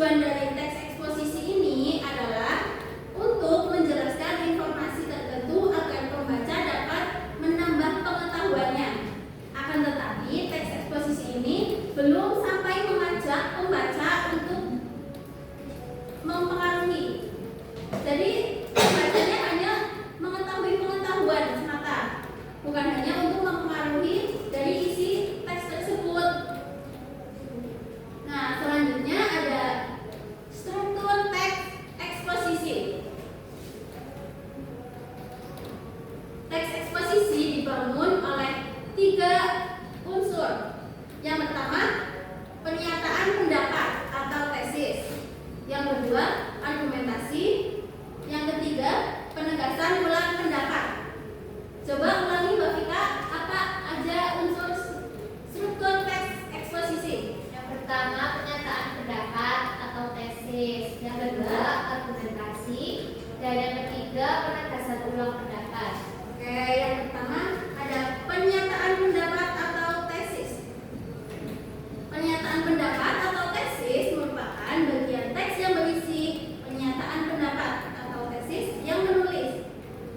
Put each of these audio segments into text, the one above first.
Tujuan dari teks eksposisi ini adalah untuk menjelaskan informasi tertentu agar pembaca dapat menambah pengetahuannya. Akan tetapi, teks eksposisi ini belum sampai mengajak pembaca untuk mempengaruhi. Jadi, pembacanya hanya mengetahui pengetahuan semata, bukan hanya untuk mempengaruhi dari isi teks tersebut. Nah, selanjutnya ada struktur teks eksposisi. Teks eksposisi dibangun oleh 3 unsur. Yang pertama, pernyataan pendapat atau tesis. Yang kedua, argumentasi. Yang ketiga, penegasan ulang pendapat. Coba ulangi Mbak Vika, apa aja unsur struktur teks eksposisi? Yang pertama, pernyataan pendapat atau tesis. Yang kedua, argumentasi. Dan yang ketiga, penegasan ulang pendapat. Oke, yang pertama ada pernyataan pendapat atau tesis. Pernyataan pendapat atau tesis merupakan bagian teks yang berisi pernyataan pendapat atau tesis yang menulis.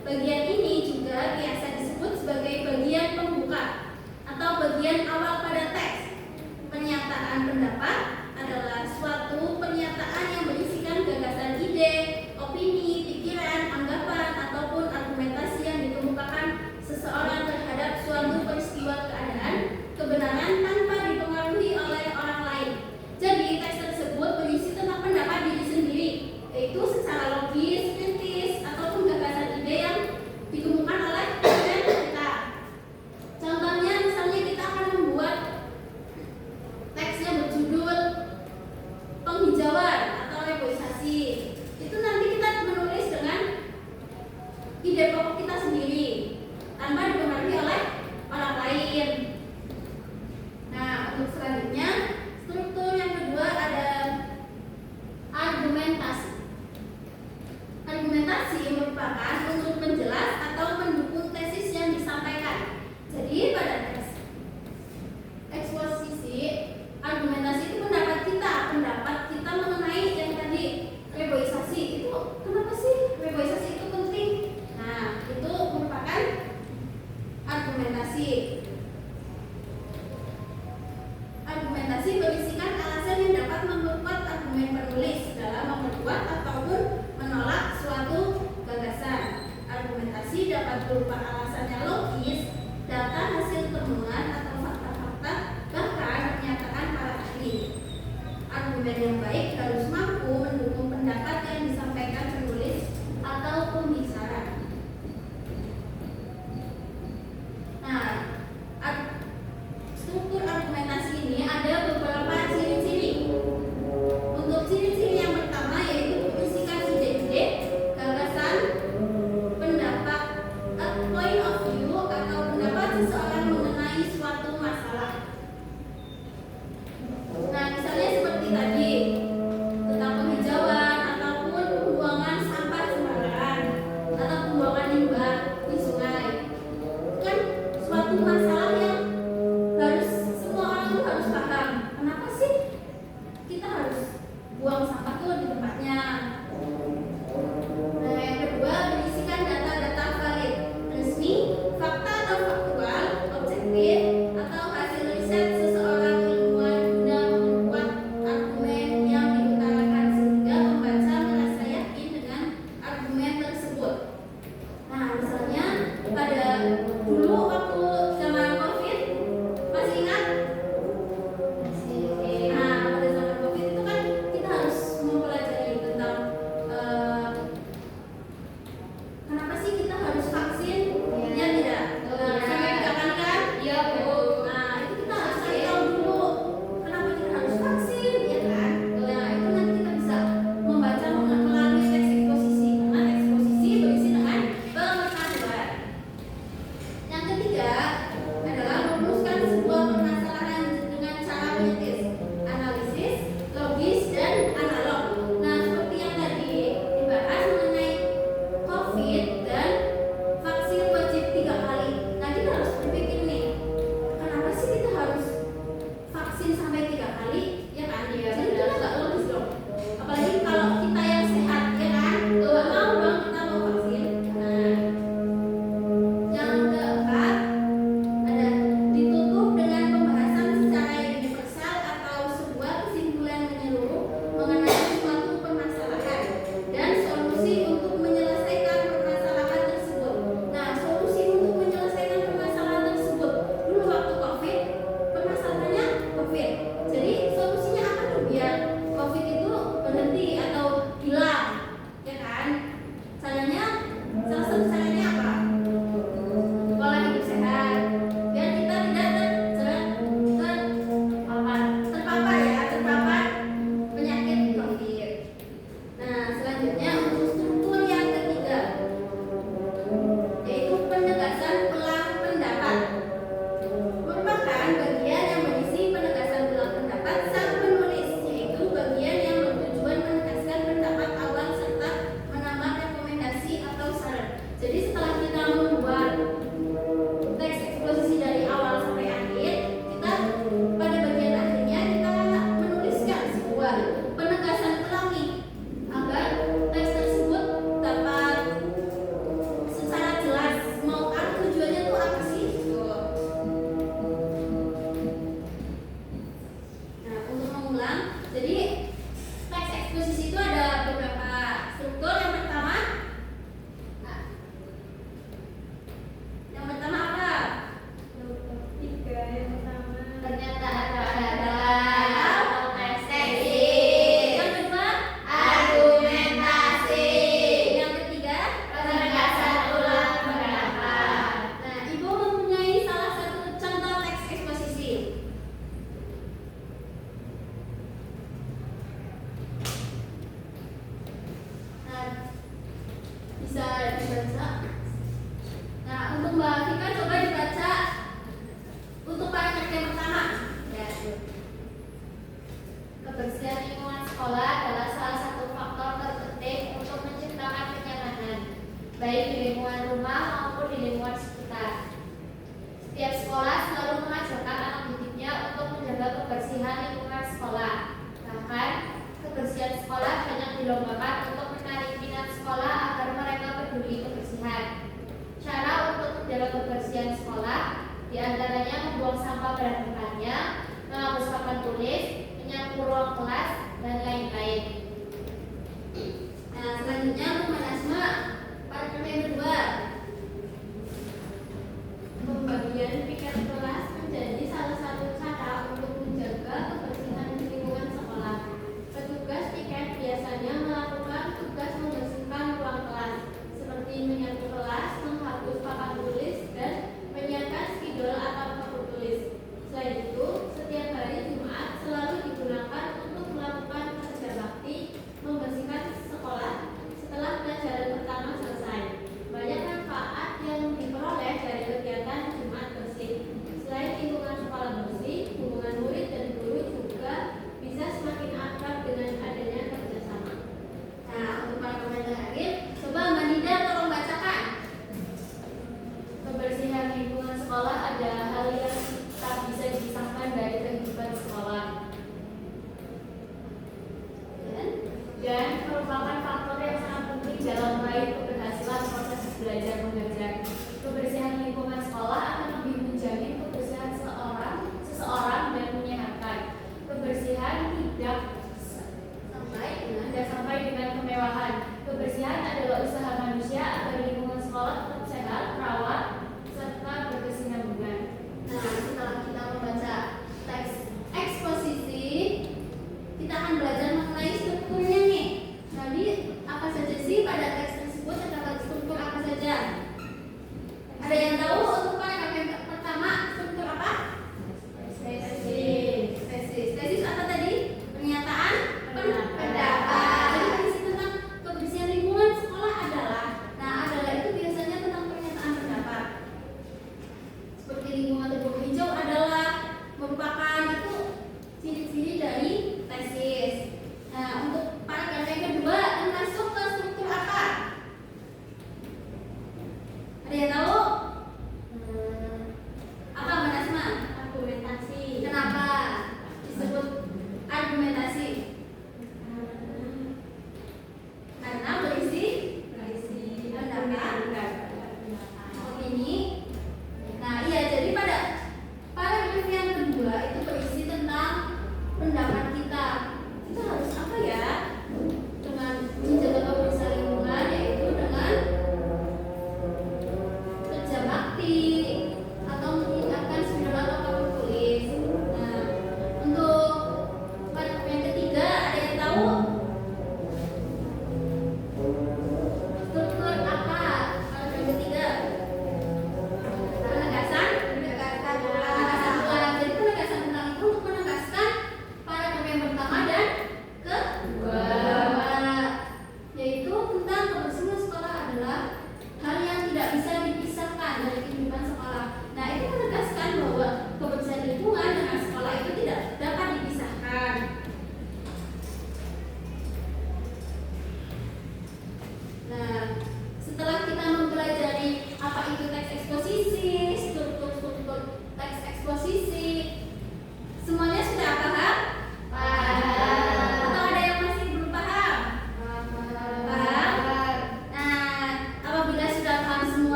Bagian ini juga biasa disebut sebagai bagian pembuka atau bagian awal pada teks. Pernyataan pendapat adalah suatu pernyataan yang berisikan gagasan ide, opini, pikiran, anggapan, ataupun argumentasi yang dikemukakan seseorang terhadap suatu peristiwa keadaan, kebenaran tanpa dipengaruhi oleh orang lain. Jadi teks tersebut berisi tentang pendapat diri sendiri, yaitu secara logis, kritis, ataupun gagasan ide yang dikemukakan oleh kita. Contohnya, misalnya kita akan membuat teks yang berjudul penghijauan atau reboisasi. Itu nanti kita menulis dengan ide pokok kita sendiri tanpa dipengaruhi oleh orang lain. Nah, untuk selanjutnya, struktur yang kedua ada argumentasi. Argumentasi merupakan unsur penjelas atau mendukung tesis yang disampaikan. Jadi pada teks eksposisi, argumentasi itu pendapat kita mengenai yang tadi reboisasi. Itu kenapa sih reboisasi itu penting? Nah, itu merupakan argumentasi. Argumentasi berisikan alasan yang dapat memperkuat argumen penulis dalam memperkuat ataupun menolak suatu gagasan. Argumentasi dapat berupa alasannya logis, data hasil temuan atau fakta-fakta, bahkan pernyataan para ahli. Argumen yang baik harus mampu mendukung pendapat yang disampaikan penulis atau pembicara. Nah, struktur argumentasi ini ada beberapa ciri-ciri. Untuk ciri-ciri yang pertama yaitu berisikan ide-ide, gagasan, pendapat, point of view atau pendapat seseorang mengenai suatu masalah. Nah, misalnya seperti tadi tentang penghijauan ataupun pembuangan sampah sembarangan atau pembuangan limbah di sungai. Itu kan suatu masalah yang harus semua orang tuh harus paham. Kenapa sih kita harus buang sampah tuh di tempatnya? Nah, yang kedua berisikan data-data valid, resmi, fakta atau faktual, objektif, atau hasil riset seseorang ilmuwan guna memperkuat argumen yang diutarakan sehingga pembaca merasa yakin dengan argumen tersebut. Nah, misalnya pada dulu waktu zaman COVID, masih ingat? Nah, pada zaman COVID itu kan kita harus adalah salah satu faktor terpenting untuk menciptakan kenyamanan, baik di lingkungan rumah maupun di lingkungan sekitar. Setiap sekolah selalu mengajarkan anak didiknya untuk menjaga kebersihan lingkungan sekolah. Bahkan, kebersihan sekolah banyak dilombakan untuk menarik minat sekolah agar mereka peduli kebersihan. Cara untuk menjaga kebersihan sekolah diantaranya membuang sampah pada tempatnya, menghapus papan tulis, menyapu ruang kelas, dan lain-lain. Nah, selanjutnya Lukman Asma, Partemen 2. Pembagian piket kelas menjadi salah satu cara untuk menjaga kebersihan lingkungan sekolah. Petugas piket biasanya melakukan tugas membersihkan ruang kelas, seperti menyapu kelas, menghapus papan tulis, dan menyiapkan spidol atau papan tulis. Selain itu, setiap hari Jumat selalu digunakan untuk melakukan kerja bakti membersihkan sekolah setelah pelajaran pertama selesai. Banyak manfaat yang diperoleh dari kegiatan Jumat bersih. Selain lingkungan sekolah bersih, hubungan murid dan guru juga bisa semakin akrab dengan adanya kerjasama. Nah, untuk para komentar terakhir, coba Mbak Nida tolong bacakan. Kebersihan lingkungan sekolah adalah hal yang tak bisa dipisahkan dari kehidupan sekolah dan merupakan faktor yang sangat penting dalam meraih keberhasilan proses belajar mengajar. Kebersihan lingkungan sekolah